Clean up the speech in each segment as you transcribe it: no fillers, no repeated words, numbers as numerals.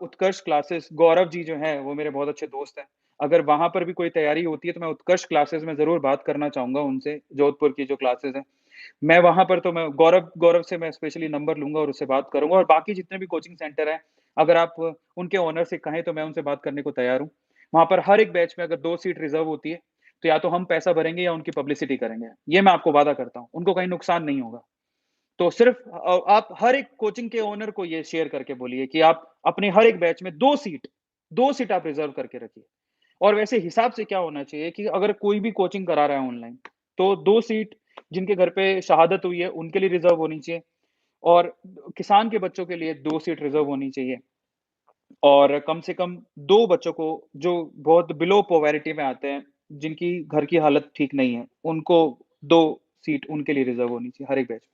उत्कर्ष classes Gaurav ji जो हैं, वो मेरे बहुत अच्छे दोस्त हैं। अगर वहाँ पर भी कोई तैयारी होती है, तो मैं उत्कर्ष क्लासेस में ज़रूर बात करना चाहूँगा उनसे, जोधपुर की जो क्लासेस हैं। मैं वहाँ पर तो मैं गौरव गौरव से मैं स्पेशली नंबर लूँगा और उससे बात करूँगा और बाकी जितने भी कोचिंग सेंटर हैं, अगर आप उनके ओनर से कहें, तो मैं उनसे बात करने को तैयार हूँ। वहाँ पर हर एक बैच में अगर 2 सीट रिज़र्व होती है, तो या तो हम पैसा भरेंगे या उनकी पब्लिसिटी करेंगे। ये मैं आपको वादा करता हूँ, उनको कहीं नुकसान नहीं होगा। तो सिर्फ़ आप हर एक कोचिंग के ओनर को ये शेयर करके बोलिए कि आप अपने हर एक बैच में 2 सीट आप रिज़र्व करके रखिए। और वैसे हिसाब से क्या होना चाहिए कि अगर कोई भी कोचिंग करा रहा है ऑनलाइन, तो 2 सीट जिनके घर पे शहादत हुई है, उनके लिए रिज़र्व होनी चाहिए और किसान के बच्चों के लिए 2 सीट रिज़र्व होनी चाहिए और कम से कम 2 बच्चों को जो बहुत बिलो पॉवर्टी में आते हैं, जिनकी घर की हालत ठीक नहीं है, उनको 2 सीट उनके लिए रिज़र्व होनी चाहिए हर एक बैच में।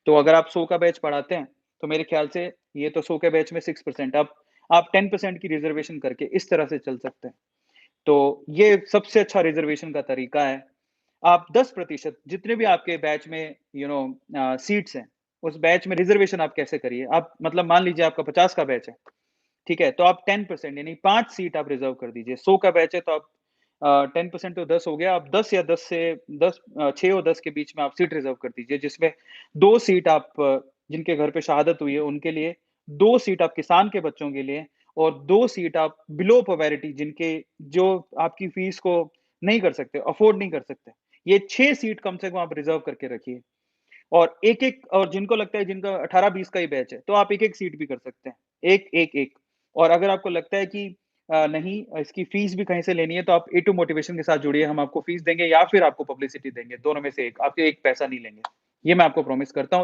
तो अगर आप 100 का बैच पढ़ाते हैं, तो मेरे ख्याल से ये तो 100 के बैच में 6% आप 10% की रिज़र्वेशन करके इस तरह से चल सकते हैं। तो ये सबसे अच्छा रिज़र्वेशन का तरीका है। आप 10% जितने भी आपके बैच में सीट्स हैं, उस बैच में रिज़र्वेशन आप कैसे करिए? आप मतलब मान लीजिए आपका 50 का बैच है, ठीक है? तो आप 10% यानी 5 सीट आप रिज़र्व कर दीजिए। 100 का बैच है तो आप 10% तो 10 हो गया, आप 10 या 10 से 6 और 10 के बीच में आप सीट रिज़र्व कर दीजिए, जिसमें 2 सीट आप जिनके घर पे शहादत हुई है, उनके लिए, 2 सीट आप किसान के बच्चों के लिए और 2 सीट आप बिलो पॉवर्टी जिनके जो आपकी फीस को नहीं कर सकते, अफ़ोर्ड नहीं कर सकते। ये 6 सीट कम से कम आप रिज़र्व करके रखिए और एक-एक और जिनको लगता है जिनका 18-20 का ही बैच है, तो आप एक-एक सीट भी कर सकते हैं। एक, एक, एक और अगर आपको लगता है कि नहीं इसकी फीस भी कहीं से लेनी है, तो आप ए टू मोटिवेशन के साथ जुड़िए, हम आपको फीस देंगे या फिर आपको पब्लिसिटी देंगे, दोनों में से एक, आपसे एक पैसा नहीं लेंगे। ये मैं आपको प्रॉमिस करता हूँ।